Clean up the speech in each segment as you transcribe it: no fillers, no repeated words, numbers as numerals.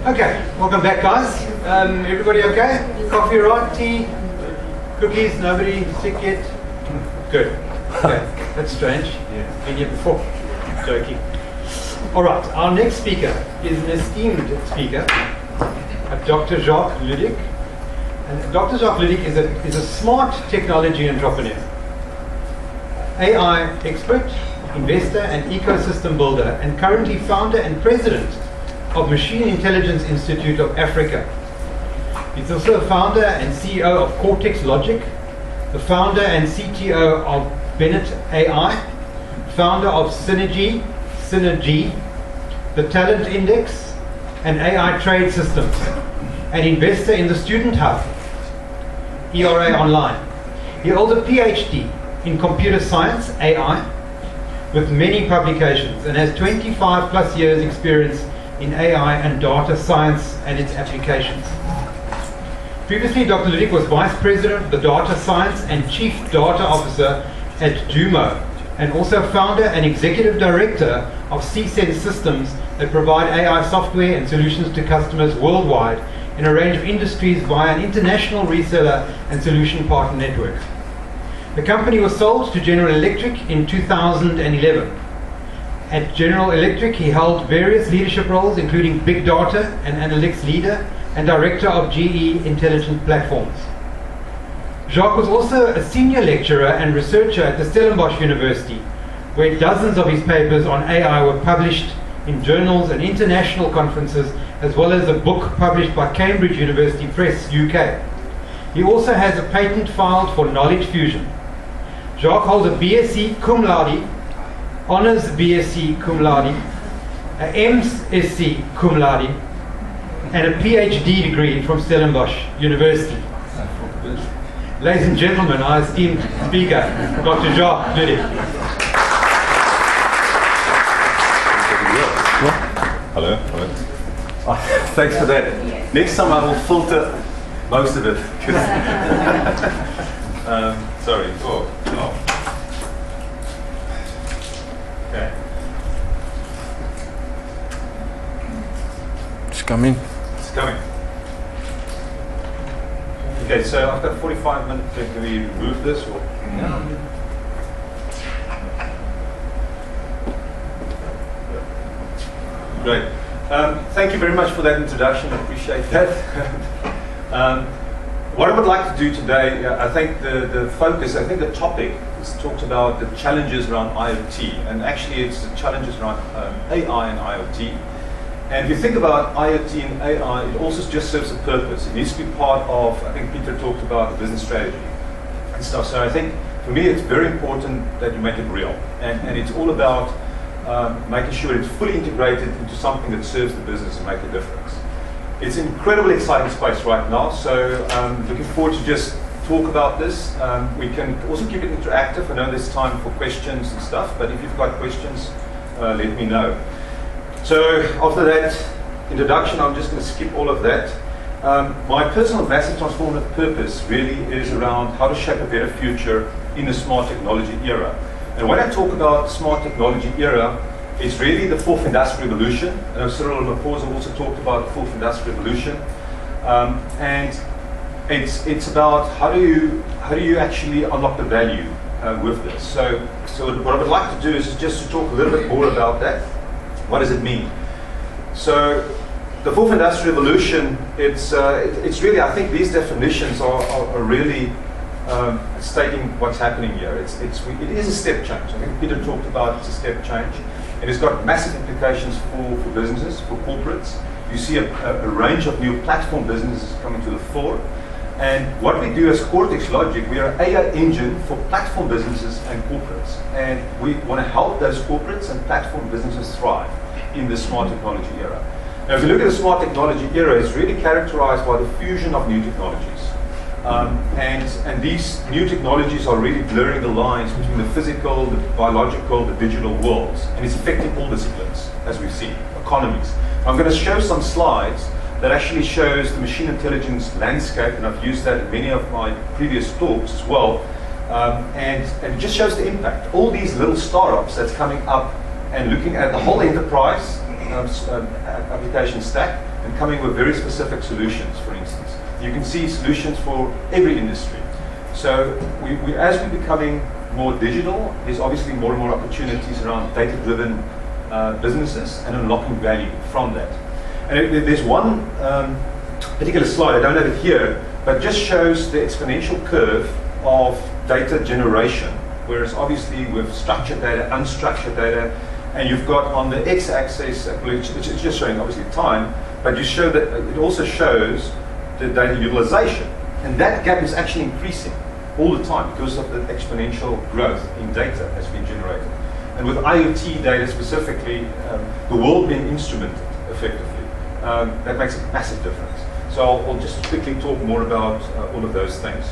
Okay, welcome back, guys. Everybody okay? Coffee, right? Tea? Cookies? Nobody sick yet? Good. Okay, that's strange. Yeah, been here before. Joking. All right, our next speaker is an esteemed speaker, Dr. Jacques Ludik. And Dr. Jacques Ludik is a smart technology entrepreneur, AI expert, investor, and ecosystem builder, and currently founder and president of Machine Intelligence Institute of Africa. He's also a founder and CEO of Cortex Logic, the founder and CTO of Bennett AI, founder of Synergy, the Talent Index, and AI Trade Systems, an investor in the Student Hub, ERA Online. He holds a PhD in computer science, AI, with many publications, and has 25 plus years experience in AI and data science and its applications. Previously, Dr. Ludik was Vice President of the Data Science and Chief Data Officer at Jumo, and also founder and Executive Director of C-Sense Systems that provide AI software and solutions to customers worldwide in a range of industries via an international reseller and solution partner network. The company was sold to General Electric in 2011. At General Electric, he held various leadership roles, including Big Data and Analytics Leader and Director of GE Intelligent Platforms. Jacques was also a senior lecturer and researcher at the Stellenbosch University, where dozens of his papers on AI were published in journals and international conferences, as well as a book published by Cambridge University Press, UK. He also has a patent filed for knowledge fusion. Jacques holds a BSc cum laude, Honours BSc cum laude, a MSc cum laude, and a PhD degree from Stellenbosch University. Ladies and gentlemen, our esteemed speaker, Dr. Jacques Ludik. Hello. Oh, thanks for that. Next time I will filter most of it. Sorry. Oh. Okay. It's coming. It's coming. Okay, so I've got 45 minutes. Can we remove this? Or? Yeah. Great. Thank you very much for that introduction. I appreciate that. What I would like to do today, I think the focus, I think the topic is talked about the challenges around IoT, and actually it's the challenges around AI and IoT. And if you think about IoT and AI, it also just serves a purpose. It needs to be part of, I think Peter talked about the business strategy and stuff. So I think for me it's very important that you make it real. And it's all about making sure it's fully integrated into something that serves the business and make a difference. It's an incredibly exciting space right now, so looking forward to just talk about this. We can also keep it interactive. I know there's time for questions and stuff, but if you've got questions, let me know. So after that introduction, I'm just going to skip all of that. My personal massive transformative purpose really is around how to shape a better future in the smart technology era. And when I talk about smart technology era, it's really the fourth industrial revolution. Cyril Ramaphosa also talked about the fourth industrial revolution, and it's about how do you actually unlock the value with this. So what I would like to do is just to talk a little bit more about that. What does it mean? So the fourth industrial revolution, it's really, I think these definitions are really stating what's happening here. It is a step change. I think Peter talked about it's a step change. And it's got massive implications for businesses, for corporates. You see a range of new platform businesses coming to the fore. And what we do as Cortex Logic, we are an AI engine for platform businesses and corporates. And we want to help those corporates and platform businesses thrive in the smart technology era. Now, if you look at the smart technology era, it's really characterized by the fusion of new technologies. And these new technologies are really blurring the lines between the physical, the biological, the digital worlds. And it's affecting all disciplines, as we've seen, economies. I'm going to show some slides that actually shows the machine intelligence landscape, and I've used that in many of my previous talks as well. And it just shows the impact. All these little startups that's coming up and looking at the whole enterprise application stack and coming with very specific solutions, for instance. You can see solutions for every industry. So as we're becoming more digital, there's obviously more and more opportunities around data-driven businesses and unlocking value from that. And there's one particular slide, I don't have it here, but just shows the exponential curve of data generation, whereas obviously with structured data, unstructured data, and you've got on the x-axis, which is just showing obviously time, but you show that it also shows the data utilization. And that gap is actually increasing all the time because of the exponential growth in data that's been generated. And with IoT data specifically, the world being instrumented effectively, that makes a massive difference. So I'll just quickly talk more about all of those things.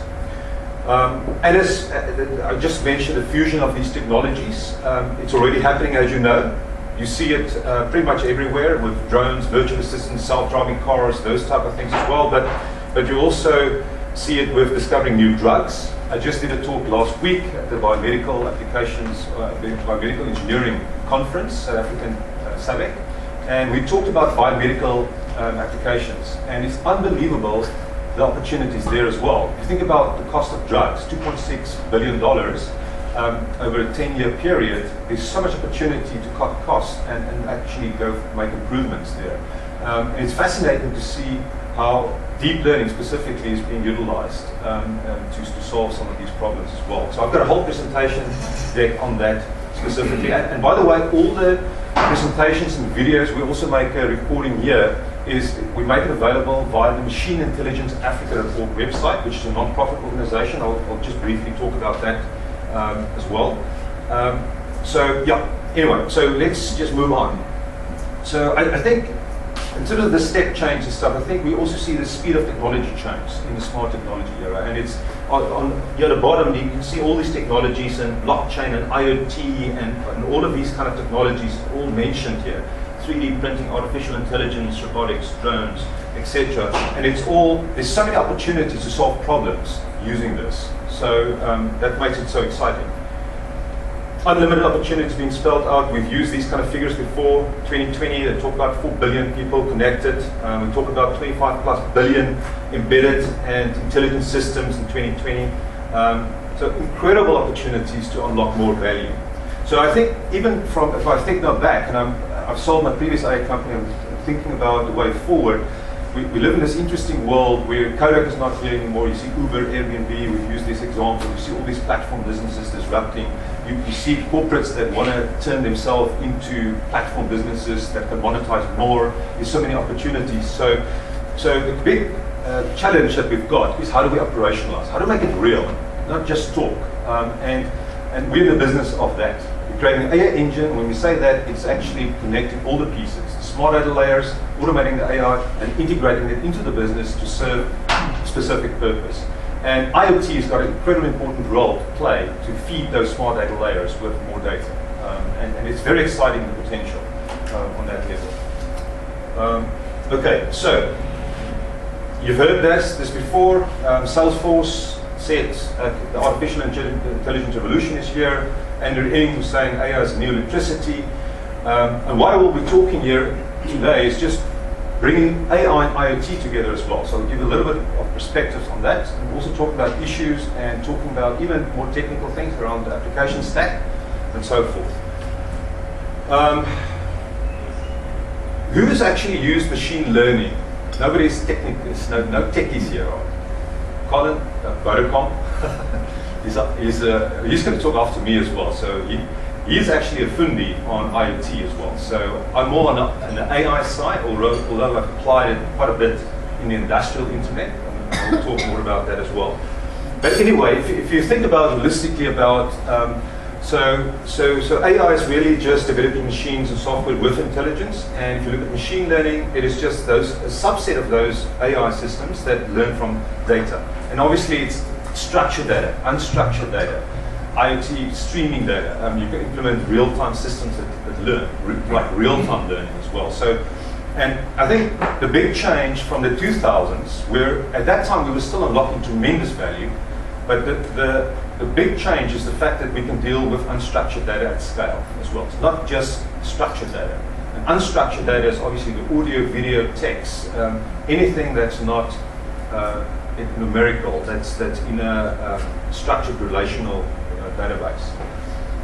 And as I just mentioned, the fusion of these technologies, it's already happening, as you know. You see it pretty much everywhere with drones, virtual assistants, self-driving cars, those type of things as well. But you also see it with discovering new drugs. I just did a talk last week at the Biomedical Applications, Biomedical Engineering Conference, South African SABEC, and we talked about biomedical applications, and it's unbelievable the opportunities there as well. If you think about the cost of drugs, $2.6 billion over a 10-year period, there's so much opportunity to cut costs and actually go make improvements there. And it's fascinating to see how deep learning specifically is being utilized to solve some of these problems as well. So I've got a whole presentation deck on that specifically. And by the way, all the presentations and videos, we also make a recording here, we make it available via the Machine Intelligence Africa website, which is a non-profit organization. I'll just briefly talk about that as well. So yeah, anyway, so let's just move on. So I think in terms of the step change and stuff, I think we also see the speed of technology change in the smart technology era. And it's on here at the bottom, you can see all these technologies and blockchain and IoT and all of these kind of technologies all mentioned here. 3D printing, artificial intelligence, robotics, drones, etc. And it's all, there's so many opportunities to solve problems using this. So that makes it so exciting. Unlimited opportunities being spelled out. We've used these kind of figures before. 2020, they talk about 4 billion people connected. We talk about 25 plus billion embedded and intelligent systems in 2020. So incredible opportunities to unlock more value. So I think even from, if I think now back, and I've sold my previous AI company, I'm thinking about the way forward. We live in this interesting world where Kodak is not here anymore. You see Uber, Airbnb, we've used this example. You see all these platform businesses disrupting. You see corporates that want to turn themselves into platform businesses that can monetize more. There's so many opportunities. So the big challenge that we've got is how do we operationalize? How do we make it real, not just talk? And we're in the business of that. We're creating an AI engine. When we say that, it's actually connecting all the pieces, the smart data layers, automating the AI, and integrating it into the business to serve a specific purpose. And IoT has got an incredibly important role to play to feed those smart data layers with more data. And it's very exciting, the potential on that level. Okay, so you've heard this before. Salesforce said the artificial intelligence revolution is here. Andrew Ng was saying AI is new electricity. And why we'll be talking here today is just bringing AI and IoT together as well. So I'll give you a little bit of perspectives on that, and also talk about issues and talking about even more technical things around the application stack and so forth. Who's actually used machine learning? Nobody's technical, no techies here. Colin, Vodacom, he's going to talk after me as well. So he's actually a fundi on IoT as well. So I'm more on the AI side, although I've applied it quite a bit in the industrial internet, and we'll talk more about that as well. But anyway, if you think about holistically about, so AI is really just developing machines and software with intelligence. And if you look at machine learning, it is just a subset of those AI systems that learn from data. And obviously it's structured data, unstructured data, IoT streaming data. You can implement real-time systems that learn, like real-time learning as well. So, and I think the big change from the 2000s, where at that time we were still unlocking tremendous value, but the big change is the fact that we can deal with unstructured data at scale as well. It's not just structured data. And unstructured data is obviously the audio, video, text, anything that's not numerical, that's in a structured relational database.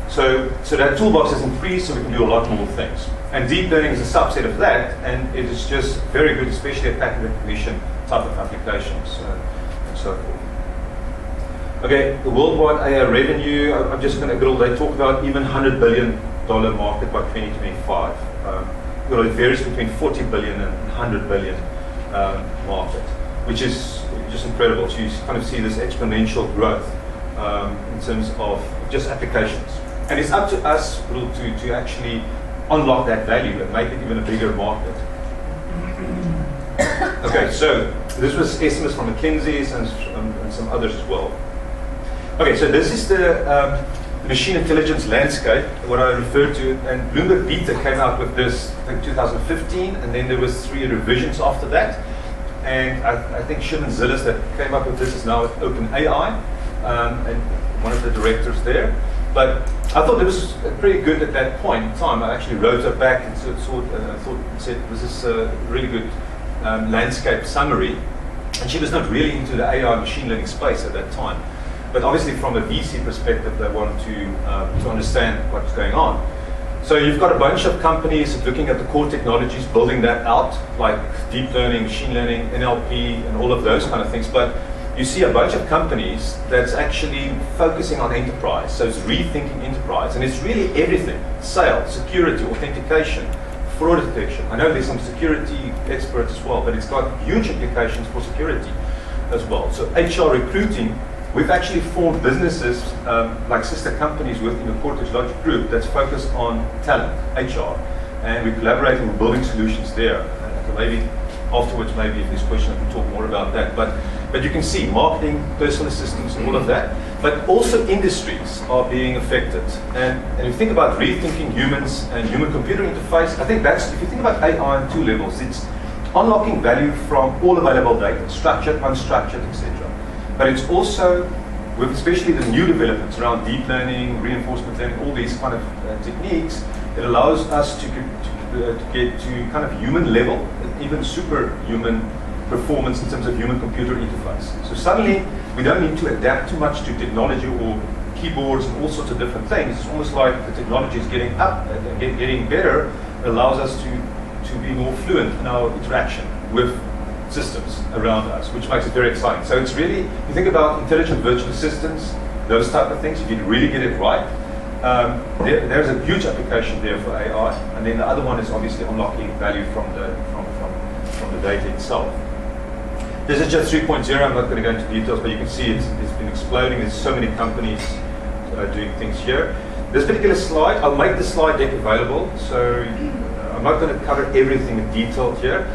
So that toolbox is increased, so we can do a lot more things. And deep learning is a subset of that, and it is just very good, especially at pattern recognition type of applications and so forth. Okay, the worldwide AI revenue, I'm just going to they talk about even $100 billion market by 2025. It varies between 40 billion and 100 billion market, which is just incredible. So you kind of see this exponential growth in terms of just applications. And it's up to us to actually unlock that value and make it even a bigger market. Okay, so this was estimates from McKinsey's and some others as well. Okay, so this is the machine intelligence landscape, what I referred to, and Bloomberg Beta came out with this in 2015, and then there was 3 revisions after that. And I think Shimon Zillis that came up with this is now at OpenAI, and one of the directors there. But I thought it was pretty good at that point in time. I actually wrote her back and said this is a really good landscape summary. And she was not really into the AI machine learning space at that time. But obviously from a VC perspective, they want to understand what's going on. So you've got a bunch of companies looking at the core technologies, building that out, like deep learning, machine learning, NLP, and all of those kind of things. But you see a bunch of companies that's actually focusing on enterprise. So it's rethinking enterprise, and it's really everything: sales, security, authentication, fraud detection. I know there's some security experts as well, but it's got huge implications for security as well. So HR recruiting, we've actually formed businesses like sister companies within the Cortex Logic group that's focused on talent, HR, and we're collaborating with building solutions there. Maybe afterwards, maybe if there's questions, I can talk more about that. But you can see marketing, personal assistants, and all of that. But also industries are being affected. And if you think about rethinking humans and human-computer interface, I think that's, if you think about AI on 2 levels, it's unlocking value from all available data, structured, unstructured, etc. But it's also, with especially the new developments around deep learning, reinforcement learning, all these kind of techniques, it allows us to get to kind of human level, even superhuman performance in terms of human-computer interface. So suddenly, we don't need to adapt too much to technology or keyboards and all sorts of different things. It's almost like the technology is getting up, getting better. It allows us to be more fluent in our interaction with systems around us, which makes it very exciting. So it's really, you think about intelligent virtual assistants, those type of things, if you really get it right, there's a huge application there for AI. And then the other one is obviously unlocking value from the data itself. This is just 3.0. I'm not going to go into details, but you can see it's been exploding. There's so many companies doing things here. This particular slide, I'll make the slide deck available, so I'm not going to cover everything in detail here.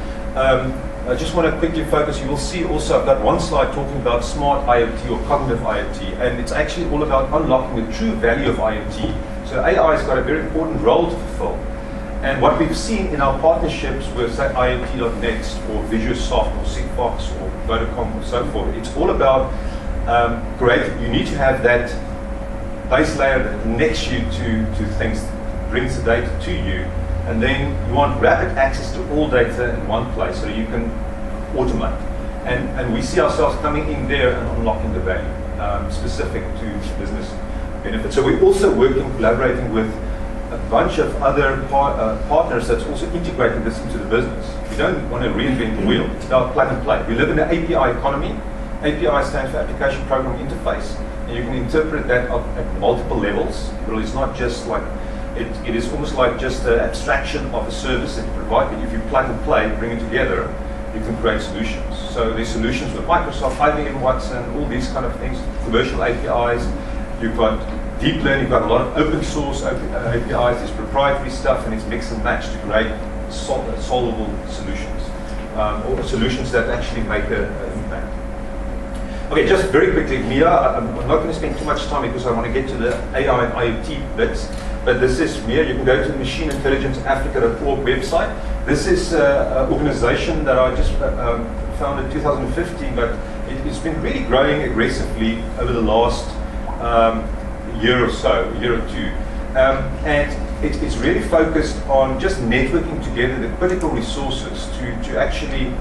I just want to quickly focus. You will see also I've got one slide talking about smart IoT or cognitive IoT, and it's actually all about unlocking the true value of IoT. So AI has got a very important role to fulfill. And what we've seen in our partnerships with, say, IoT.next or Visualsoft or Sigfox or Vodacom or so forth, it's all about creating. You need to have that base layer that connects you to things, brings the data to you, and then you want rapid access to all data in one place so you can automate. And we see ourselves coming in there and unlocking the value specific to business benefits. So we're also working, collaborating with a bunch of other partners that's also integrating this into the business. We don't want to reinvent the wheel. It's about plug and play. We live in an API economy. API stands for Application Program Interface, and you can interpret that at multiple levels. But it's not just like, it is almost like just the abstraction of a service that you provide, but if you plug and play, bring it together, you can create solutions. So there's solutions with Microsoft, IBM Watson, all these kind of things, commercial APIs. You've got deep learning, you've got a lot of open source APIs, there's proprietary stuff, and it's mix and match to create solvable solutions, or solutions that actually make an impact. Okay, just very quickly, Mia, I'm not going to spend too much time because I want to get to the AI and IoT bits, but this is Mia. You can go to the machineintelligenceafrica.org website. This is an organization that I just founded in 2015, but it's been really growing aggressively over the last year or so, year or two. And it's really focused on just networking together the critical resources to actually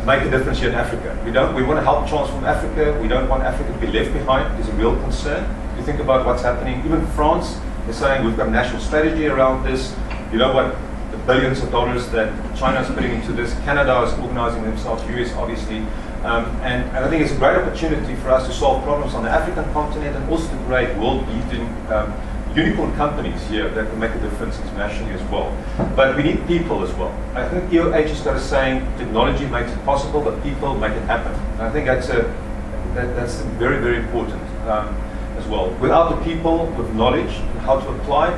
make a difference here in Africa. We want to help transform Africa. We don't want Africa to be left behind. It's a real concern. If you think about what's happening, even France is saying we've got a national strategy around this. You know what? The billions of dollars that China is putting into this. Canada is organizing themselves, US obviously. And I think it's a great opportunity for us to solve problems on the African continent and also to create world-leading unicorn companies here that can make a difference internationally as well. But we need people as well. I think EOH has got a saying, technology makes it possible, but people make it happen. And I think that's very, very important as well. Without the people with knowledge and how to apply,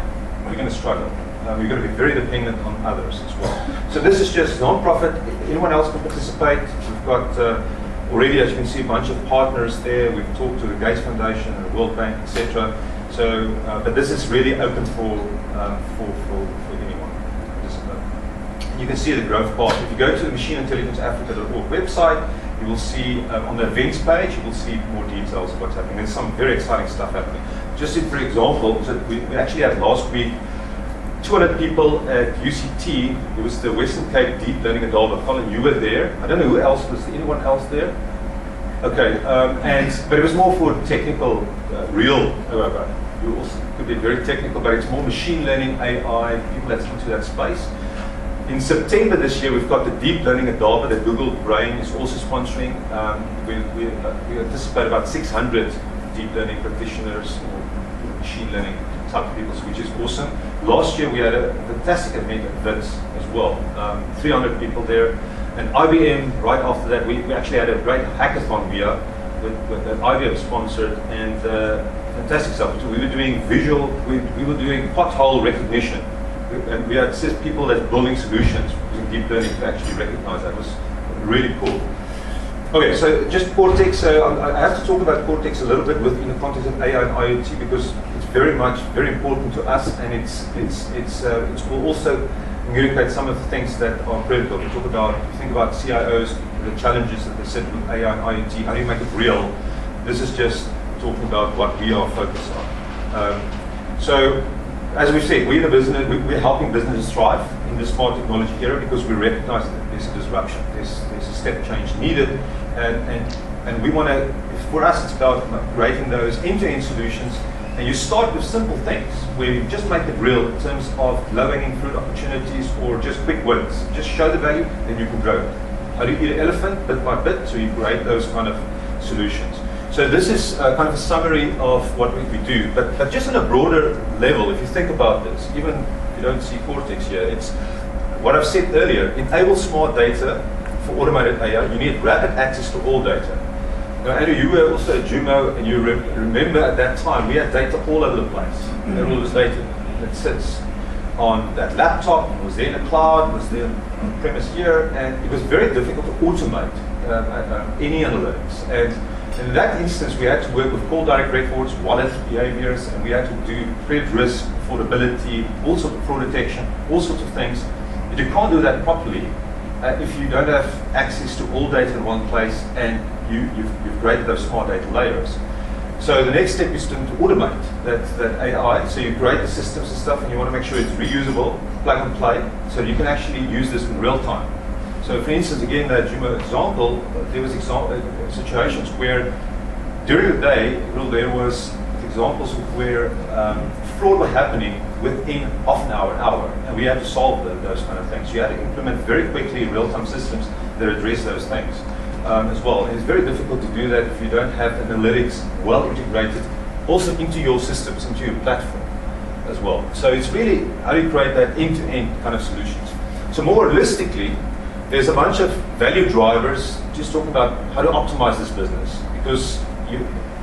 we're going to struggle. We're going to be very dependent on others as well. So this is just non-profit. Anyone else can participate. We've got already, as you can see, a bunch of partners there. We've talked to the Gates Foundation and the World Bank, etc. So, but this is really open for anyone to participate. You can see the growth path. If you go to the machineintelligenceafrica.org website, you will see on the events page, you will see more details of what's happening. There's some very exciting stuff happening. Just for example, so we actually had last week 200 people at UCT. It was the Western Cape Deep Learning Adolba. Colin, you were there. I don't know who else was there. Anyone else there? Okay, but it was more for technical, real. You also could be very technical, but it's more machine learning, AI, people that's into that space. In September this year, we've got the Deep Learning Adolba that Google Brain is also sponsoring. We anticipate about 600 deep learning practitioners or machine learning type of people, which is awesome. Last year, we had a fantastic event at VITS as well. 300 people there. And IBM, right after that, we actually had a great hackathon here that IBM sponsored, and fantastic stuff. We were doing visual, we were doing pothole recognition. And we had people that's building solutions using deep learning to actually recognize that. It was really cool. Okay, so just Cortex. I have to talk about Cortex a little bit within the context of AI and IoT because it's very important to us, and it will also communicate some of the things that are critical. We talk about, if you think about CIOs, the challenges that they sit with AI and IoT, how do you make it real? This is just talking about what we are focused on. So, as we've said, we're we're helping businesses thrive in the smart technology era because we recognize that there's a disruption, there's a step change needed, and we want to, for us, it's about creating those end-to-end solutions. And you start with simple things where you just make it real in terms of low-hanging fruit opportunities or just quick wins. Just show the value, then you can grow it. How do you eat an elephant bit by bit? So you create those kind of solutions. So this is kind of a summary of what we do. But just on a broader level, if you think about this, even if you don't see Cortex here, it's what I've said earlier, enable smart data for automated AI. You need rapid access to all data. Now, Andrew, you were also at Jumo, and you remember at that time we had data all over the place. There all this data that sits on that laptop, it was there in the cloud, it was there on premise here, and it was very difficult to automate any analytics. And in that instance, we had to work with call direct records, wallet behaviors, and we had to do credit risk, affordability, all sorts of fraud detection, all sorts of things. But you can't do that properly if you don't have access to all data in one place and you've created those smart data layers. So the next step is to automate that AI. So you create the systems and stuff, and you want to make sure it's reusable, plug and play, so you can actually use this in real time. So for instance, again, that Jumo example, there was situations where during the day, there was examples of where fraud was happening within half an hour, and we had to solve those kind of things. You had to implement very quickly real-time systems that address those things as well. And it's very difficult to do that if you don't have analytics well integrated also into your systems, into your platform as well. So it's really how do you create that end-to-end kind of solutions. So more holistically, there's a bunch of value drivers just talking about how to optimize this business, because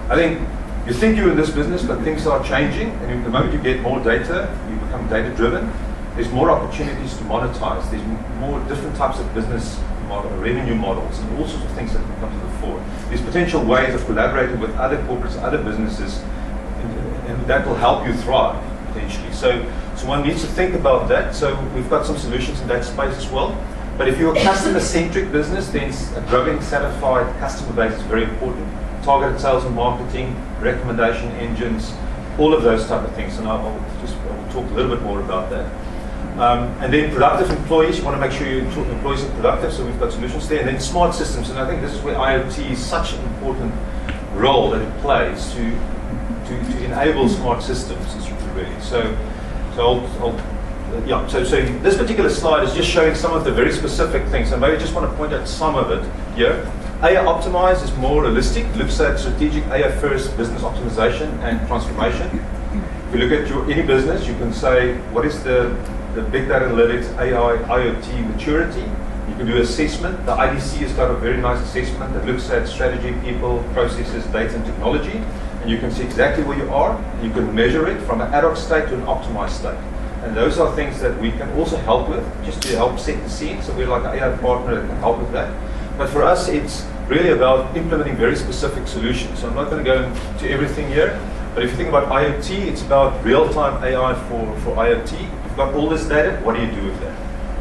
I think you're in this business, but things are changing, and the moment you get more data, you become data-driven, there's more opportunities to monetize. There's more different types of business revenue models, and all sorts of things that can come to the fore. There's potential ways of collaborating with other corporates, other businesses, and that will help you thrive, potentially. So one needs to think about that. So we've got some solutions in that space as well. But if you're a customer-centric business, then a growing, satisfied customer base is very important. Targeted sales and marketing, recommendation engines, all of those type of things. And I'll talk a little bit more about that. And then productive employees, you want to make sure your employees are productive, so we've got solutions there. And then smart systems, and I think this is where IoT is such an important role that it plays to enable smart systems, really. So this particular slide is just showing some of the very specific things, and maybe I just want to point out some of it here. AI Optimize is more holistic, looks at strategic AI first business optimization and transformation. If you look at any business, you can say, what is the big data analytics, AI, IoT maturity? You can do assessment. The IDC has got a very nice assessment that looks at strategy, people, processes, data, and technology. And you can see exactly where you are. You can measure it from an ad hoc state to an optimized state. And those are things that we can also help with, just to help set the scene. So we're like an AI partner that can help with that. But for us, it's really about implementing very specific solutions. So I'm not going to go into everything here. But if you think about IoT, it's about real-time AI for IoT. You've got all this data. What do you do with that?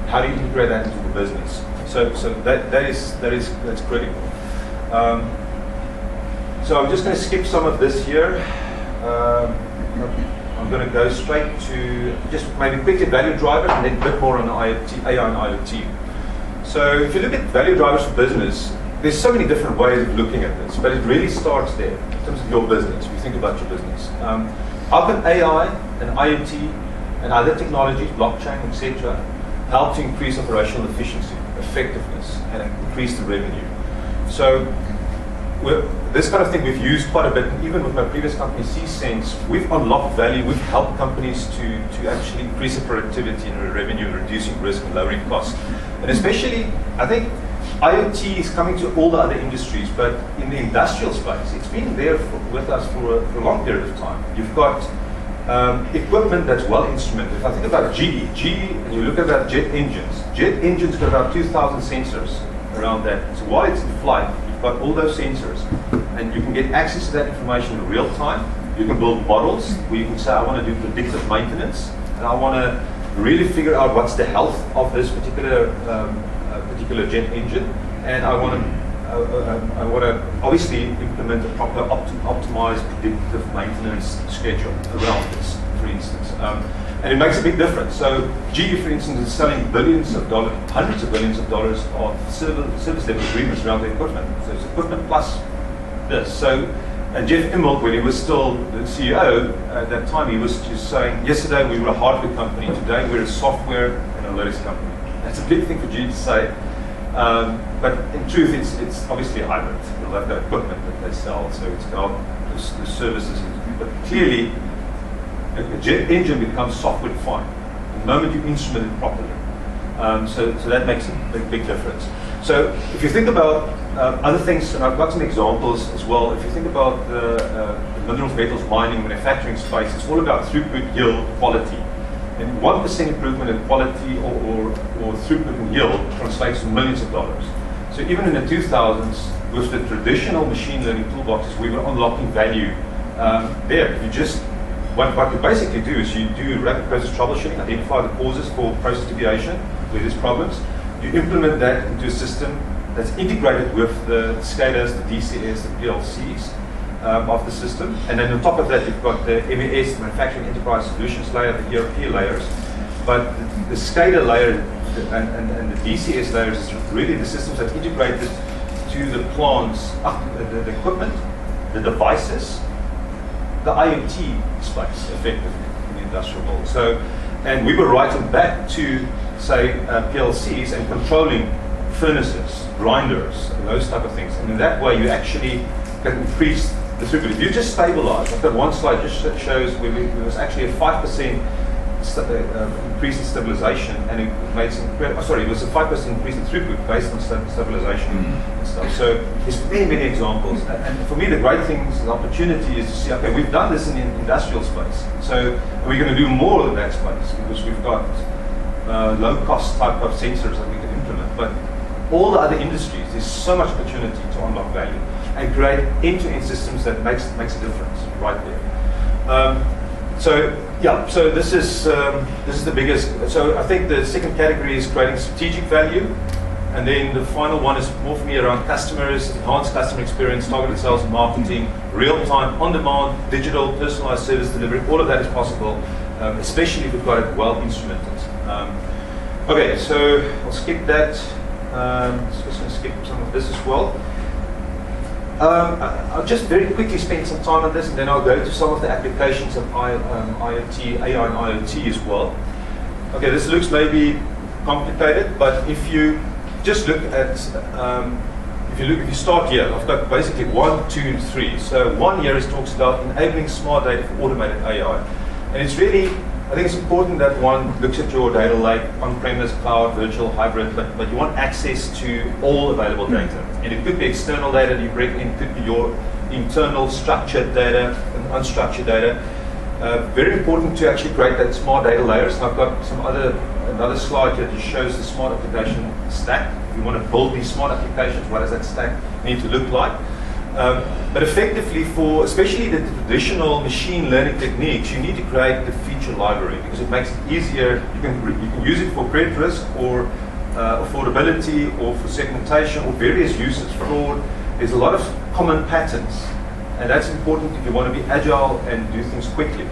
How do you integrate that into the business? So that's critical. So I'm just going to skip some of this here. I'm going to go straight to just maybe quickly value drivers and then a bit more on IoT, AI and IoT. So if you look at value drivers for business, there's so many different ways of looking at this, but it really starts there in terms of your business. If you think about your business, how can AI and IoT and other technologies, blockchain, etc., help to increase operational efficiency, effectiveness, and increase the revenue? So this kind of thing we've used quite a bit, and even with my previous company, C-Sense, we've unlocked value. We've helped companies to actually increase their productivity and revenue, reducing risk and lowering costs. And especially, I think IoT is coming to all the other industries, but in the industrial space, it's been there with us for a long period of time. You've got equipment that's well instrumented. If I think about GE, and you look at that jet engines got about 2,000 sensors around that. So while it's in flight, you've got all those sensors, and you can get access to that information in real time. You can build models where you can say, I want to do predictive maintenance, and I want to really figure out what's the health of this particular jet engine, and I want to obviously implement a proper optimized predictive maintenance schedule around this, for instance. And it makes a big difference. So GE, for instance, is selling billions of dollars, hundreds of billions of dollars of service level agreements around the equipment. So it's equipment plus this. So, and Jeff Immelt, when he was still the CEO at that time, he was just saying, yesterday we were a hardware company, today we're a software and analytics company. That's a big thing for GE to say. But in truth, it's obviously a hybrid. They've got equipment that they sell, so it's got the services. But clearly, a jet engine becomes software defined the moment you instrument it properly. So that makes a big difference. So if you think about other things, and I've got some examples as well. If you think about the minerals, metals, mining, manufacturing space, it's all about throughput, yield, quality. And 1% improvement in quality or throughput and yield translates to millions of dollars. So even in the 2000s, with the traditional machine learning toolboxes, we were unlocking value there. You just what you basically do is you do rapid process troubleshooting, identify the causes for process deviation where there's problems. You implement that into a system that's integrated with the SCADAs, the DCS, the PLCs of the system. And then on top of that, you've got the MES, Manufacturing Enterprise Solutions layer, the ERP layers. But the SCADA layer and the DCS layers is really the systems that integrated to the plants, the equipment, the devices, the IoT space, effectively, in the industrial world. So, and we were writing back to, say, PLCs and controlling furnaces, grinders, and those type of things. And in that way, you actually can increase the throughput. If you just stabilize, I've got one slide just that shows where there was actually a 5% increase in stabilization, and it made some it was a 5% increase in throughput based on stabilization and stuff. So there's many examples. And for me, the great thing, the opportunity is to see, okay, we've done this in the industrial space. So we're going to do more in that space because we've got low-cost type of sensors that we can implement. But all the other industries, there's so much opportunity to unlock value and create end-to-end systems that makes a difference right there. So this is the biggest. So I think the second category is creating strategic value, and then the final one is more for me around customers, enhanced customer experience, targeted sales and marketing, real-time, on-demand, digital, personalized service delivery. All of that is possible especially if you've got it well instrumented. Okay, so I'll skip that. Just going to skip some of this as well. I'll just very quickly spend some time on this, and then I'll go to some of the applications of IoT, AI and IoT as well. Okay, this looks maybe complicated, but if you just look at, if you start here, I've got basically 1, 2, and 3. So 1 here is talks about enabling smart data for automated AI, and it's really, I think it's important that one looks at your data lake, on-premise, cloud, virtual, hybrid, but you want access to all available data. And it could be external data that you bring in, it could be your internal structured data and unstructured data. Very important to actually create that smart data layers. And I've got another slide here that shows the smart application stack. If you want to build these smart applications, what does that stack need to look like? But effectively, for especially the traditional machine learning techniques, you need to create the feature library because it makes it easier. You can use it for credit risk or affordability or for segmentation or various uses, fraud. There's a lot of common patterns, and that's important if you want to be agile and do things quickly.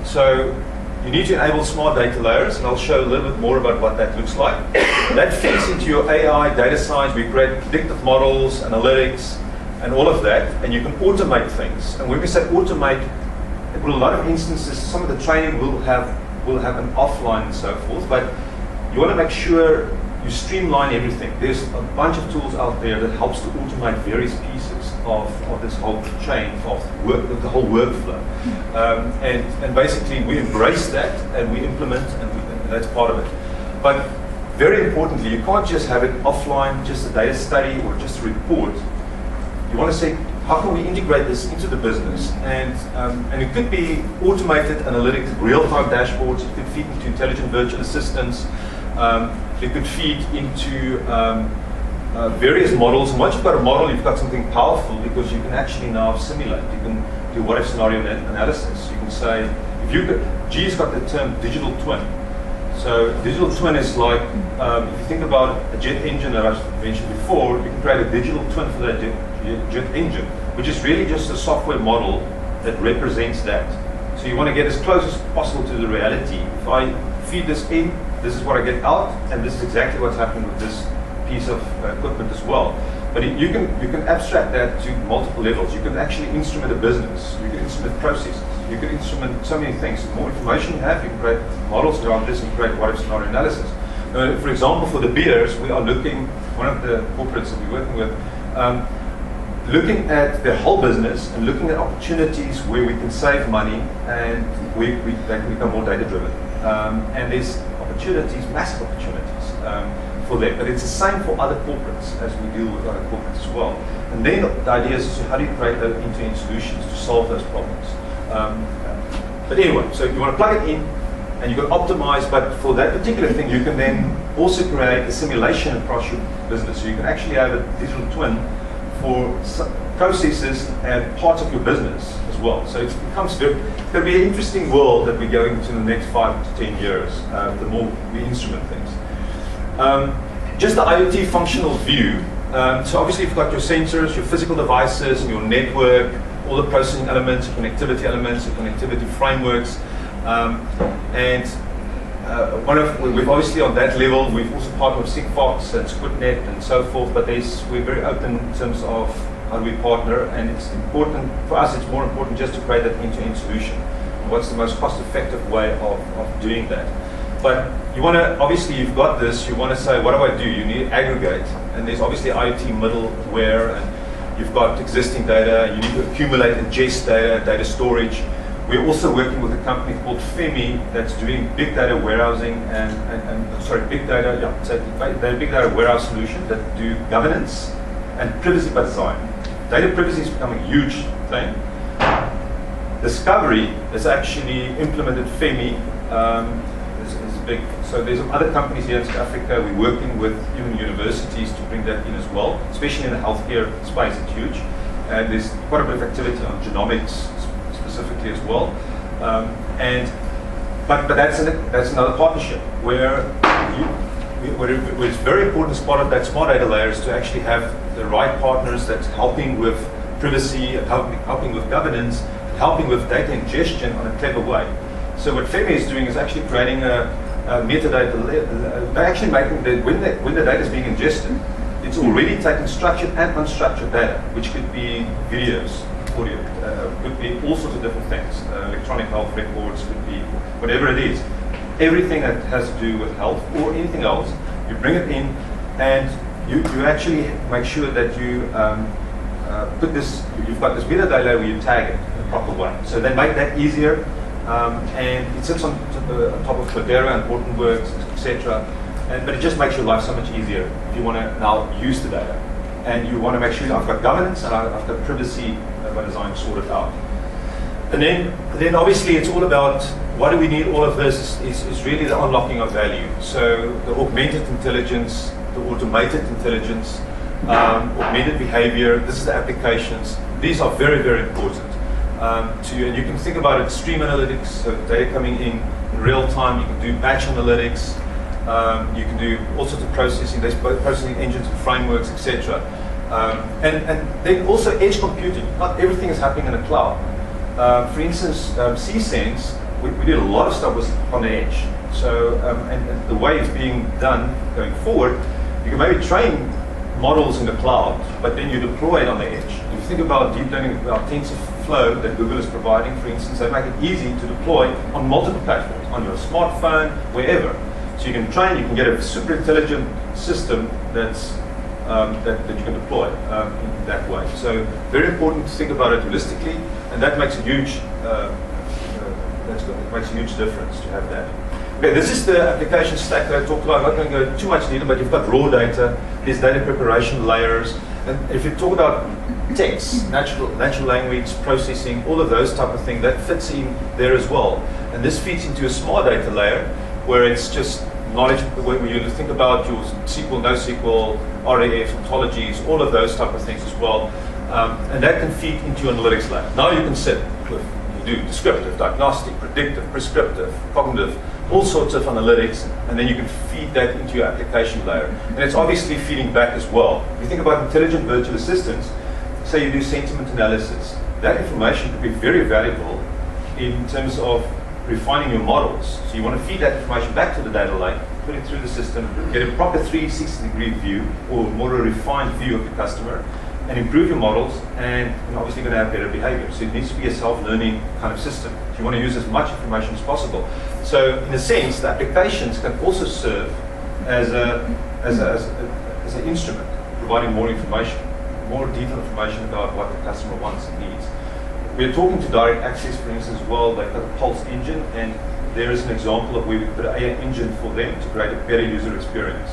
So you need to enable smart data layers, and I'll show a little bit more about what that looks like. That feeds into your AI, data science. We create predictive models, analytics, and all of that, and you can automate things. And when we say automate, in a lot of instances, some of the training will have an offline and so forth, but you want to make sure you streamline everything. There's a bunch of tools out there that helps to automate various pieces of this whole chain of work, of the whole workflow. And basically we embrace that and we implement, and that's part of it. But very importantly, you can't just have it offline, just a data study or just a report. You want to say, how can we integrate this into the business? And it could be automated analytics, real-time dashboards. It could feed into intelligent virtual assistants. It could feed into various models. And once you've got a model, you've got something powerful because you can actually now simulate. You can do what-if scenario analysis. You can say, if you could, G's got the term digital twin. So digital twin is like, if you think about a jet engine that I mentioned before, you can create a digital twin for that jet engine, which is really just a software model that represents that. So you want to get as close as possible to the reality. If I feed this in, this is what I get out, and this is exactly what's happening with this piece of equipment as well. But you can abstract that to multiple levels. You can actually instrument a business. You can instrument processes. You can instrument so many things. The more information you have, you can create models around this and create what-if scenario analysis. For example, for the beers, we are looking, one of the corporates that we're working with, looking at their whole business and looking at opportunities where we can save money and they can become more data-driven. And there's opportunities, massive opportunities for them. But it's the same for other corporates as we deal with other corporates as well. And then the idea is how do you create those end-to-end solutions to solve those problems. But anyway, so you want to plug it in and you can optimize, but for that particular thing, you can then also create a simulation across your business. So you can actually have a digital twin for processes and parts of your business as well. So it becomes it's going to be an interesting world that we're going into in the next 5 to 10 years, the more we instrument things. Just the IoT functional view. So obviously you've got your sensors, your physical devices, your network, all the processing elements, connectivity elements, connectivity frameworks. We've obviously on that level, we've also partnered with Sigfox and Squidnet and so forth, but we're very open in terms of how do we partner, and it's important, for us it's more important just to create that end-to-end solution. And what's the most cost-effective way of doing that? But you want to, obviously you've got this, you want to say, what do I do? You need to aggregate, and there's obviously IoT middleware, and you've got existing data, you need to accumulate, ingest data storage. We're also working with a company called Femi that's doing big data warehousing big data warehouse solutions that do governance and privacy by design. Data privacy is becoming a huge thing. Discovery is actually implemented Femi. Is big. So there's other companies here in South Africa. We're working with even universities to bring that in as well, especially in the healthcare space. It's huge, and there's quite a bit of activity on genomics specifically as well. But that's another partnership where it's very important as part of that smart data layer is to actually have the right partners that's helping with privacy, and helping with governance, and helping with data ingestion on a clever way. So what Femi is doing is actually creating a metadata layer. They're actually making when the data is being ingested, it's already taking structured and unstructured data, which could be videos, audio, could be all sorts of different things. Electronic health records could be whatever it is. Everything that has to do with health or anything else, you bring it in, and you actually make sure that you put this. You've got this metadata layer where you tag it in a proper way. So they make that easier. And it sits on top of Cloudera and Hortonworks, etc. But it just makes your life so much easier if you want to now use the data. And you want to make sure I've got governance and I've got privacy by design sorted out. And then obviously it's all about why do we need all of this is really the unlocking of value. So the augmented intelligence, the automated intelligence, augmented behavior, this is the applications. These are very, very important. And you can think about it, stream analytics, so data coming in real time. You can do batch analytics. You can do all sorts of processing. There's both processing engines and frameworks, etc. And then also edge computing. Not everything is happening in the cloud. For instance, C-Sense, we did a lot of stuff was on the edge. So and the way it's being done going forward, you can maybe train models in the cloud, but then you deploy it on the edge. If you think about deep learning, about TensorFlow that Google is providing, for instance, they make it easy to deploy on multiple platforms, on your smartphone, wherever. So you can train, you can get a super intelligent system that's that you can deploy in that way. So very important to think about it holistically, and that makes a huge makes a huge difference to have that. Okay, this is the application stack that I talked about. I'm not going to go too much detail, but you've got raw data, there's data preparation layers, and if you talk about text, natural language processing, all of those type of things, that fits in there as well. And this feeds into a smart data layer, where it's just knowledge, where you think about your SQL, NoSQL, RAF, ontologies, all of those type of things as well. And that can feed into your analytics layer. Now you can sit with, you do descriptive, diagnostic, predictive, prescriptive, cognitive, all sorts of analytics, and then you can feed that into your application layer. And it's obviously feeding back as well. If you think about intelligent virtual assistants, say you do sentiment analysis, that information could be very valuable in terms of refining your models. So you want to feed that information back to the data lake, put it through the system, get a proper 360-degree view, or more a refined view of the customer, and improve your models, and you're obviously going to have better behavior. So it needs to be a self-learning kind of system. You want to use as much information as possible. So in a sense, the applications can also serve as an instrument, providing more information, more detailed information about what the customer wants and needs. We're talking to direct access, for instance, as well. They've got a Pulse engine, and there is an example of where we put an AI engine for them to create a better user experience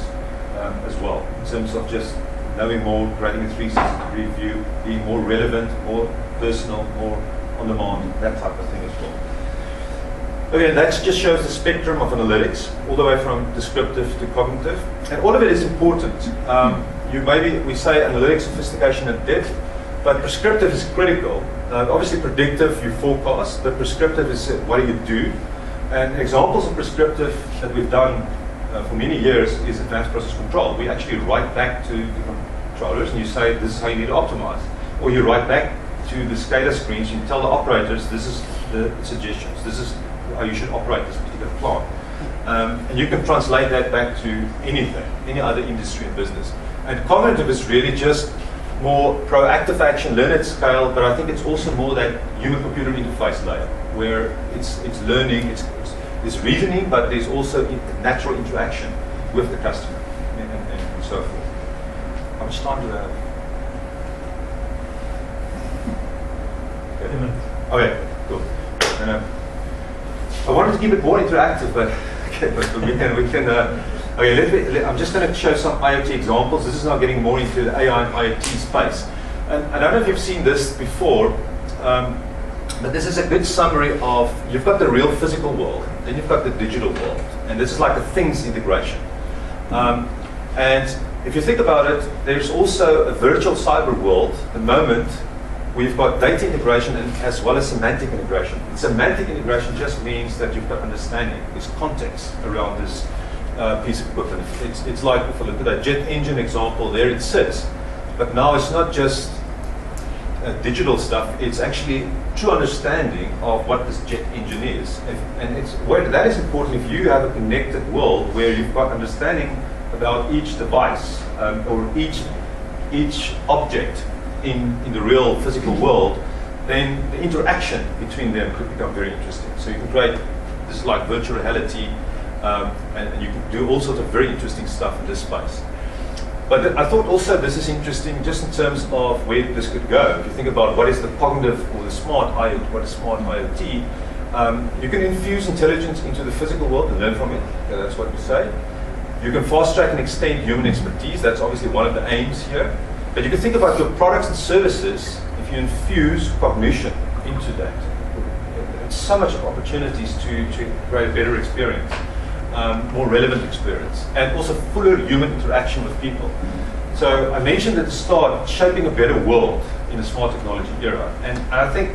as well, in terms of just knowing more, creating a 360-degree view, being more relevant, more personal, more on demand, that type of thing as well. Okay, that just shows the spectrum of analytics, all the way from descriptive to cognitive, and all of it is important. We say analytics, sophistication, and depth, but prescriptive is critical. Obviously, predictive you forecast, but prescriptive is what do you do? And examples of prescriptive that we've done for many years is advanced process control. We actually write back to the controllers and you say, this is how you need to optimize. Or you write back to the SCADA screens and you tell the operators, this is the suggestions, this is how you should operate this particular plant. And you can translate that back to anything, any other industry and business. And cognitive is really just more proactive action, learn at scale, but I think it's also more that human-computer interface layer, where it's learning, it's reasoning, but there's also natural interaction with the customer and so forth. How much time do I have? Okay, cool. And, I wanted to keep it more interactive, but we can. Okay, I'm just going to show some IoT examples. This is now getting more into the AI and IoT space. And I don't know if you've seen this before, but this is a good summary of, you've got the real physical world, then you've got the digital world, and this is like a things integration. And if you think about it, there's also a virtual cyber world. At the moment, we've got data integration and as well as semantic integration. Semantic integration just means that you've got understanding, there's context around this piece of equipment. It's like, if I look at that jet engine example, there it sits. But now it's not just digital stuff. It's actually true understanding of what this jet engine is. That is important if you have a connected world where you've got understanding about each device or each object in the real physical world, then the interaction between them could become very interesting. So you can create this is like virtual reality, and you can do all sorts of very interesting stuff in this space. But I thought also this is interesting just in terms of where this could go. If you think about what is the cognitive or the smart IoT, what is smart IoT, you can infuse intelligence into the physical world and learn from it. Okay, that's what we say. You can fast track and extend human expertise. That's obviously one of the aims here. But you can think about your products and services if you infuse cognition into that. There's so much opportunities to create a better experience. More relevant experience, and also fuller human interaction with people. So I mentioned at the start, shaping a better world in the smart technology era, and I think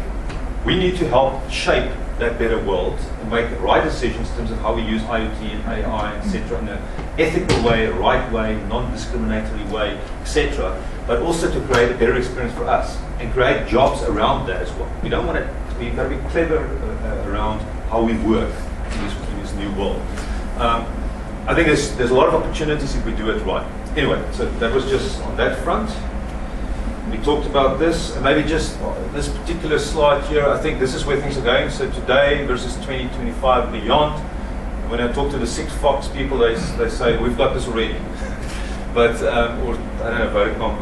we need to help shape that better world and make the right decisions in terms of how we use IoT and AI, etc., in an ethical way, a right way, non-discriminatory way, etc., but also to create a better experience for us and create jobs around that as well. We don't want to, we've got to be clever around how we work in this new world. I think there's a lot of opportunities if we do it right. Anyway, so that was just on that front. We talked about this, and maybe just this particular slide here, I think this is where things are going. So today versus 2025 beyond. When I talk to the 6 Fox people, they say, we've got this already. But, or I don't know, Vodacom.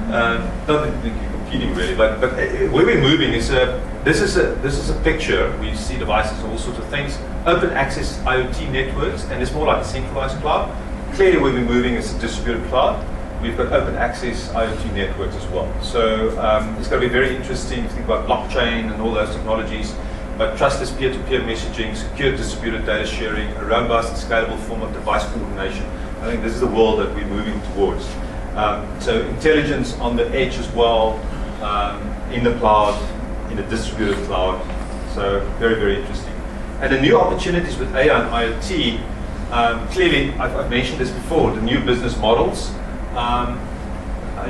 Not that you're competing really, but where we're moving is, this is a picture. We see devices, all sorts of things. Open access IoT networks, and it's more like a centralized cloud. Clearly where we're moving is a distributed cloud. We've got open access IoT networks as well. So it's going to be very interesting to think about blockchain and all those technologies, but trustless peer-to-peer messaging, secure distributed data sharing, a robust and scalable form of device coordination. I think this is the world that we're moving towards. So intelligence on the edge as well, in the cloud, in a distributed cloud. So very, very interesting. And the new opportunities with AI and IoT, clearly, I've mentioned this before, the new business models.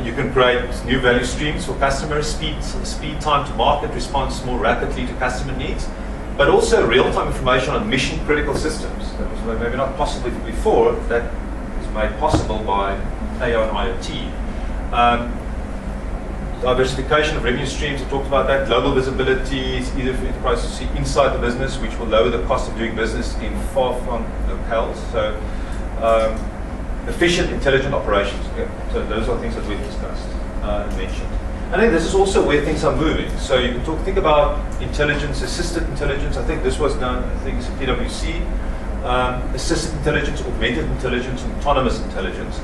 You can create new value streams for customers, speed time to market, response more rapidly to customer needs, but also real-time information on mission-critical systems. That was maybe not possible before, that is made possible by AI and IoT. Diversification of revenue streams, I talked about that. Global visibility is either for enterprises to see inside the business, which will lower the cost of doing business in far-flung locales. So, efficient, intelligent operations. Yeah. So those are things that we've discussed and mentioned. I think this is also where things are moving. So you can think about intelligence, assisted intelligence. I think this was done, I think it's at PwC. Assisted intelligence, augmented intelligence, and autonomous intelligence.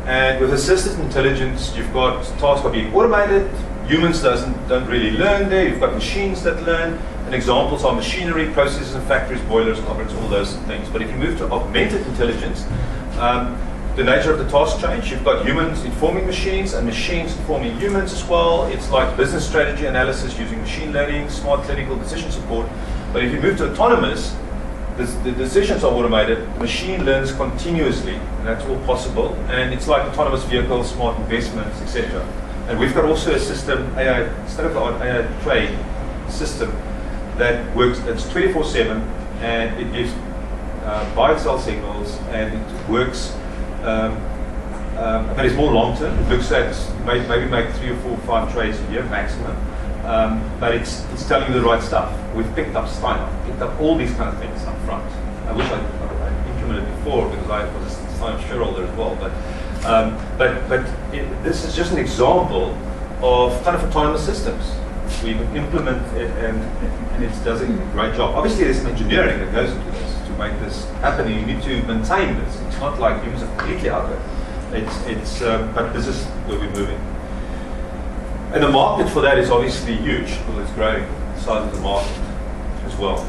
And with assisted intelligence, you've got tasks are being automated. Humans don't really learn there. You've got machines that learn. And examples are machinery, processes in factories, boilers, ovens, all those things. But if you move to augmented intelligence, the nature of the task change. You've got humans informing machines and machines informing humans as well. It's like business strategy analysis using machine learning, smart clinical decision support. But if you move to autonomous, the decisions are automated, the machine learns continuously, and that's all possible. And it's like autonomous vehicles, smart investments, etc. And we've got also a system, AI, state-of-the-art AI trade system that works, that's 24/7, and it gives by-itself signals, and it works. But it's more long-term. It looks at maybe make 3 or 4 or 5 trades a year maximum. But it's telling you the right stuff. We've picked up Steiner, picked up all these kind of things up front. I wish I implemented before because I was a Steiner shareholder as well. But this is just an example of kind of autonomous systems. We implement it and it does a great job. Obviously, there's some engineering that goes into this to make this happen. You need to maintain this. It's not like humans are completely out of it. But this is where we're moving. And the market for that is obviously huge because it's growing the size of the market as well.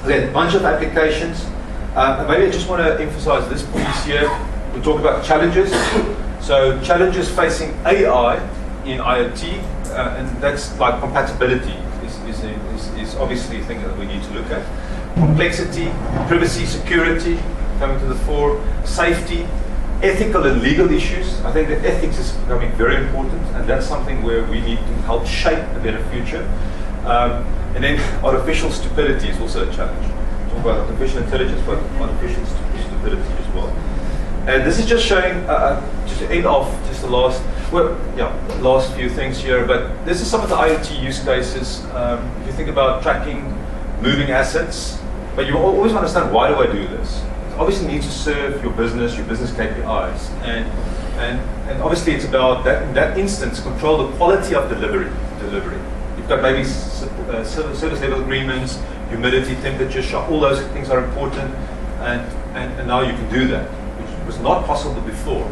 Again, a bunch of applications. Maybe I just want to emphasize this piece here. We talk about challenges. So challenges facing AI in IoT, and that's like compatibility is obviously a thing that we need to look at. Complexity, privacy, security coming to the fore, safety, Ethical and legal issues. I think that ethics is becoming very important, and that's something where we need to help shape a better future. And then artificial stupidity is also a challenge. Talk about artificial intelligence, but artificial stupidity as well. And this is just showing, just to end off, just the last few things here. But this is some of the IoT use cases. If you think about tracking, moving assets, but you always want to understand, why do I do this? It obviously needs to serve your business KPIs, and obviously it's about that. In that instance, control the quality of delivery. You've got maybe service level agreements, humidity, temperature, shock. All those things are important, and now you can do that, which was not possible before.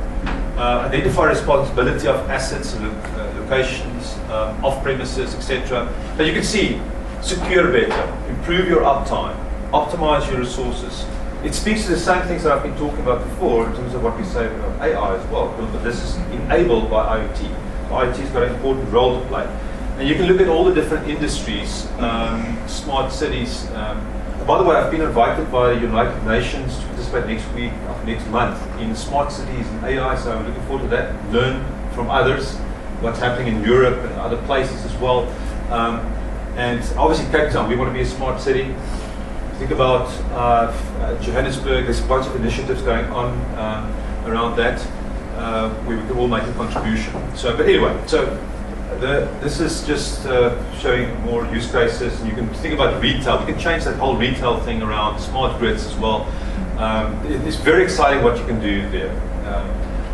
Identify responsibility of assets and locations, off premises, etc. But you can see, secure better, improve your uptime, optimize your resources. It speaks to the same things that I've been talking about before in terms of what we say about AI as well, but this is enabled by IoT. So IoT's got an important role to play. And you can look at all the different industries, smart cities. By the way, I've been invited by the United Nations to participate next month in smart cities and AI, so I'm looking forward to that. Learn from others, what's happening in Europe and other places as well. And obviously Cape Town, we want to be a smart city. Think about Johannesburg, there's a bunch of initiatives going on around that. We can all make a contribution. So, but anyway, this is just showing more use cases. And you can think about retail. We can change that whole retail thing around smart grids as well. It's very exciting what you can do there.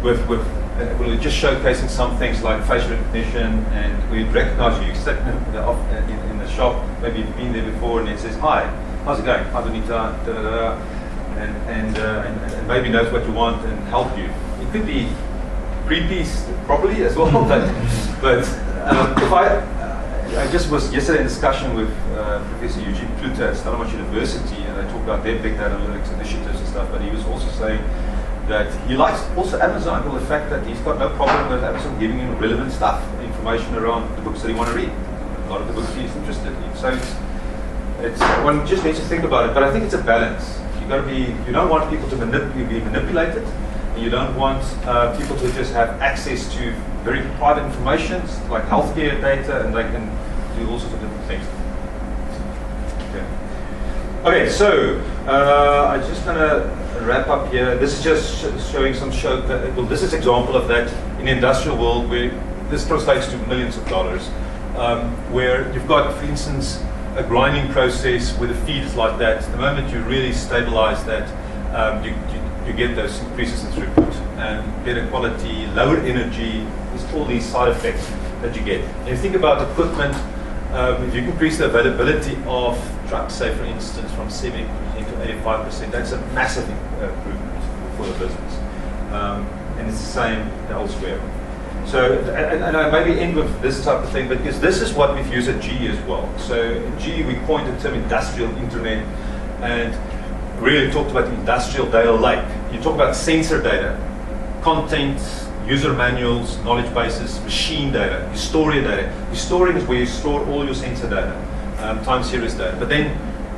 We're just showcasing some things like facial recognition, and we recognize you. You sit in the shop, maybe you've been there before, and it says, "Hi, how's it going? Adonita," and maybe knows what you want and help you. It could be creepy probably as well, but if I just was yesterday in discussion with Professor Eugene Kluter at Stellenbosch University, and I talked about their big data analytics initiatives and stuff, but he was also saying that he likes also Amazon, well, the fact that he's got no problem with Amazon giving him relevant stuff, information around the books that he want to read. A lot of the books he's interested in. So one just needs to think about it, but I think it's a balance. You don't want people to be manipulated, and you don't want people to just have access to very private information, like healthcare data, and they can do all sorts of different things. Okay, so I'm just going to wrap up here. This is just showing this is an example of that in the industrial world, where this translates to millions of dollars, where you've got, for instance, a grinding process where the feed is like that. The moment you really stabilize that, you get those increases in throughput and better quality, lower energy. There's all these side effects that you get. And you think about equipment, if you increase the availability of trucks, say for instance, from 70% to 85%, that's a massive improvement for the business. And it's the same elsewhere. So, and I maybe end with this type of thing, because this is what we've used at GE as well. So in GE, we coined the term industrial internet, and really talked about the industrial data lake. You talk about sensor data, content, user manuals, knowledge bases, machine data, historia data. Historia is where you store all your sensor data, time series data. But then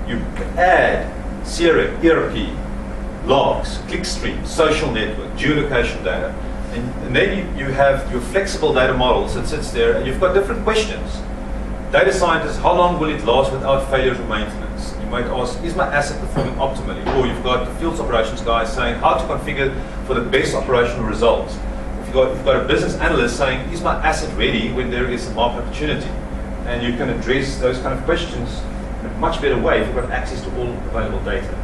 you add CRM, ERP, logs, clickstream, social network, geolocation data. And then you have your flexible data models that sits there, and you've got different questions. Data scientists, how long will it last without failures or maintenance? You might ask, is my asset performing optimally? Or you've got the field operations guy saying, how to configure for the best operational results. You've got a business analyst saying, is my asset ready when there is a market opportunity? And you can address those kind of questions in a much better way if you've got access to all available data.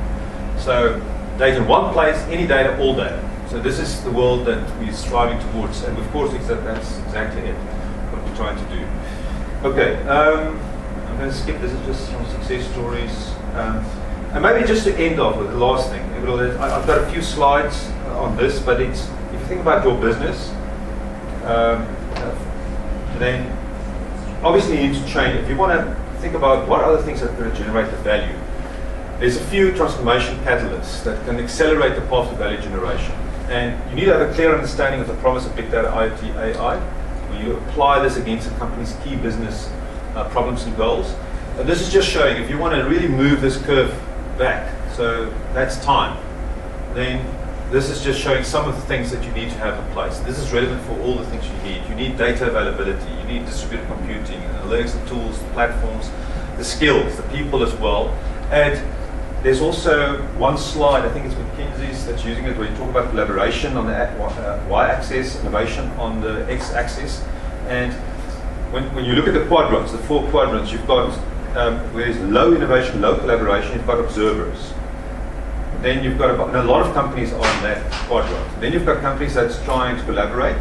So data in one place, any data, all data. So this is the world that we're striving towards, and of course that's exactly it, what we're trying to do. Okay, I'm going to skip this. Is just some success stories, and maybe just to end off with the last thing. I've got a few slides on this, but if you think about your business, then obviously you need to change. If you want to think about what other things are going to generate the value, there's a few transformation catalysts that can accelerate the path to value generation. And you need to have a clear understanding of the promise of big data, IoT, AI, when you apply this against a company's key business problems and goals. And this is just showing, if you want to really move this curve back, so that's time, then this is just showing some of the things that you need to have in place. This is relevant for all the things you need. You need data availability, you need distributed computing, analytics, the tools, the platforms, the skills, the people as well. And there's also one slide, I think it's McKinsey's that's using it, where you talk about collaboration on the y-axis, innovation on the x-axis. And when you look at the quadrants, the 4 quadrants, you've got where there's low innovation, low collaboration, you've got observers. Then you've got and a lot of companies are on that quadrant. Then you've got companies that's trying to collaborate,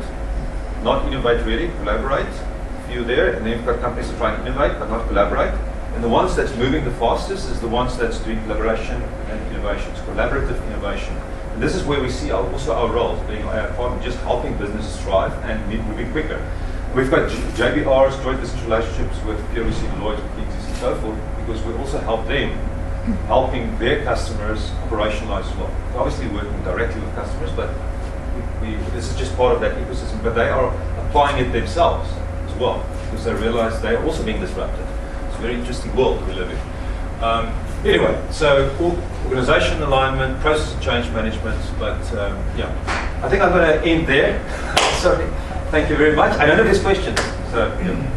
not innovate really, collaborate, a few there. And then you've got companies that are trying to innovate but not collaborate. And the ones that's moving the fastest is the ones that's doing collaboration and innovation, it's collaborative innovation. And this is where we see also our roles, being part of just helping businesses thrive and moving quicker. We've got JBRs, joint business relationships with PwC, Deloitte, McKinsey, and so forth, because we also help them, helping their customers operationalize as well. We're obviously working directly with customers, but this is just part of that ecosystem. But they are applying it themselves as well, because they realize they are also being disrupted. It's a very interesting world we live in. Anyway, so organization alignment, process and change management, but yeah. I think I'm going to end there. Sorry. Thank you very much. I don't know if there's questions. So, yeah.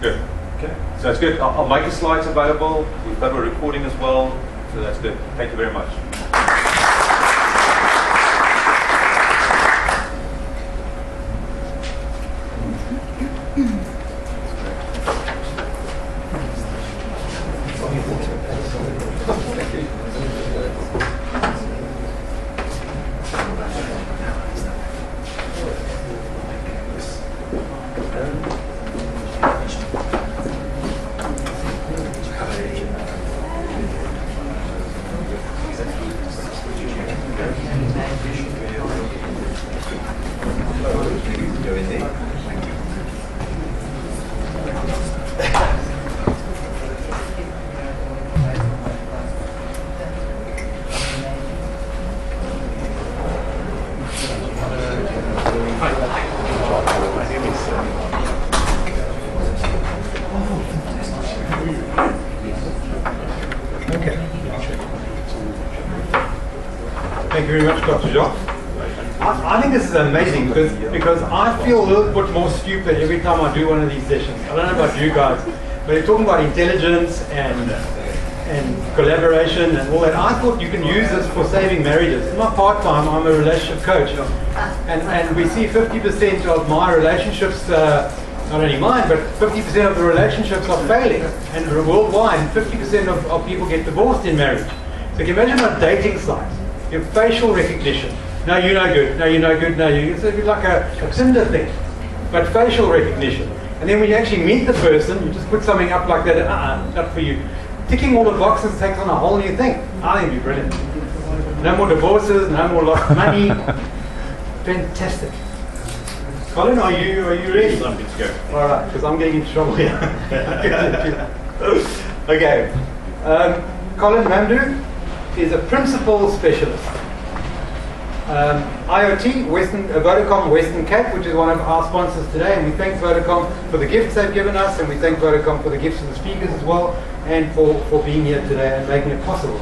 Good. Okay. So that's good. I'll make the slides available. We've got a recording as well. So that's good. Thank you very much. Thank you very much, Dr. Jacques. I think this is amazing because I feel a little bit more stupid every time I do one of these sessions. I don't know about you guys, but you're talking about intelligence and collaboration and all that. I thought you can use this for saving marriages. In my part-time, I'm a relationship coach, and we see 50% of my relationships, not only mine, but 50% of the relationships are failing. And worldwide, 50% of people get divorced in marriage. So you can imagine on dating sites, you have facial recognition. No, you're no good. No, you're no good. No, it's like a Tinder thing, but facial recognition. And then when you actually meet the person, you just put something up like that. Not for you. Ticking all the boxes takes on a whole new thing. I think it'd be brilliant. No more divorces. No more lost money. Fantastic. Colin, are you ready? I'm good to go. All right, because I'm getting into trouble here. Okay. Colin Mamdou is a principal specialist. IoT, Vodacom Western Cape, which is one of our sponsors today, and we thank Vodacom for the gifts they've given us, and we thank Vodacom for the gifts of the speakers as well, and for being here today and making it possible.